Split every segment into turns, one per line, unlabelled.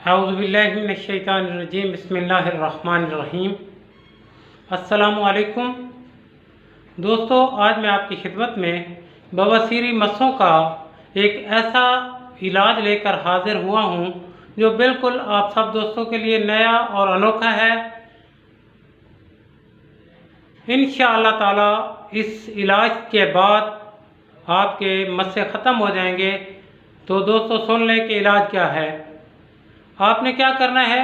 औज़ुबिल्लाहिमिनश्शैतानिर्रजीम बिस्मिल्लाहिर्रहमानिर्रहीम। अस्सलामु अलैकुम दोस्तों, आज मैं आपकी खिदमत में बवासीरी मस्सों का एक ऐसा इलाज लेकर हाजिर हुआ हूँ जो बिल्कुल आप सब दोस्तों के लिए नया और अनोखा है। इंशाअल्लाह ताला इस इलाज के बाद आपके मस्से ख़त्म हो जाएंगे। तो दोस्तों सुन लें कि इलाज क्या है। आपने क्या करना है,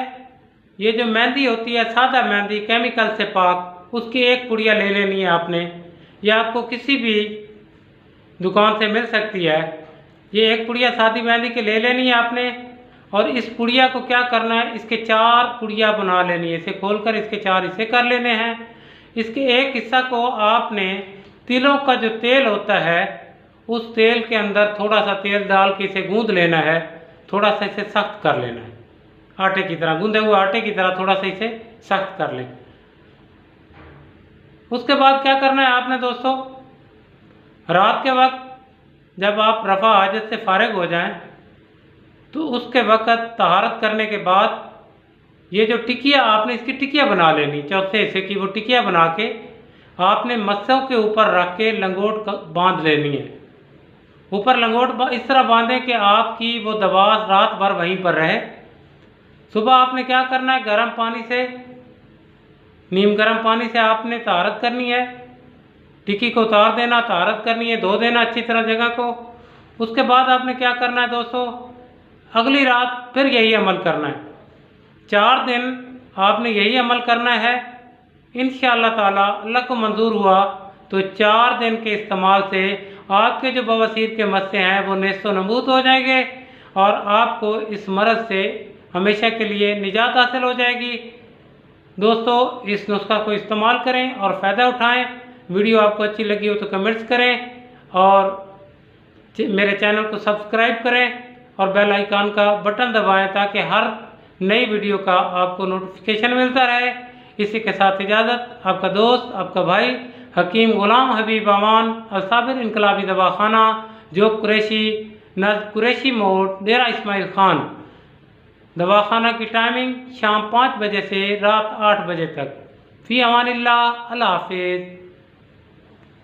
ये जो मेहंदी होती है सादा मेहंदी केमिकल से पाक, उसकी एक पुड़िया ले लेनी है आपने। ये आपको किसी भी दुकान से मिल सकती है। ये एक पुड़िया सादी मेहंदी की ले लेनी है आपने। और इस पुड़िया को क्या करना है, इसके 4 पुड़िया बना लेनी है। इसे खोलकर इसके 4 हिस्से कर लेने हैं। इसके एक हिस्सा को आपने तिलों का जो तेल होता है उस तेल के अंदर थोड़ा सा तेल डाल के इसे गूंद लेना है। थोड़ा सा इसे सख्त कर लेना है, आटे की तरह, गूंदे हुए आटे की तरह थोड़ा सा इसे सख्त कर लें। उसके बाद क्या करना है आपने दोस्तों, रात के वक्त जब आप रफ़ा हाजत से फारिग हो जाएं तो उसके वक्त तहारत करने के बाद ये जो टिकिया आपने इसकी टिकिया बना लेनी, चौथे हिस्से की वो टिकिया बना के आपने मस्सों के ऊपर रख के लंगोट बांध लेनी है। ऊपर लंगोट इस तरह बांधें कि आपकी वो दवा रात भर वहीं पर रहे। सुबह आपने क्या करना है, गर्म पानी से, नीम गर्म पानी से आपने तहारत करनी है। टिक्की को उतार देना, तहारत करनी है, धो देना अच्छी तरह जगह को। उसके बाद आपने क्या करना है दोस्तों, अगली रात फिर यही अमल करना है। 4 दिन आपने यही अमल करना है। इंशाअल्लाह ताला अल्लाह को मंजूर हुआ तो 4 दिन के इस्तेमाल से आपके जो बवासीर के मस्से हैं वो नेस्तो नबूद हो जाएंगे और आपको इस मर्ज़ से हमेशा के लिए निजात हासिल हो जाएगी। दोस्तों इस नुस्खा को इस्तेमाल करें और फ़ायदा उठाएं। वीडियो आपको अच्छी लगी हो तो कमेंट्स करें और मेरे चैनल को सब्सक्राइब करें और बेल आइकन का बटन दबाएं ताकि हर नई वीडियो का आपको नोटिफिकेशन मिलता रहे। इसी के साथ इजाज़त, आपका दोस्त, आपका भाई हकीम गुलाम हबीब अमान अलसाबिर इनकलाबी दवाखाना, जो कुरैशी नज़ कुरैशी मोड़, डेरा इस्माइल खान। दवाखाना की टाइमिंग शाम 5 बजे से रात 8 बजे तक। फ़ी अमानिल्लाह, अल्लाह हाफिज़।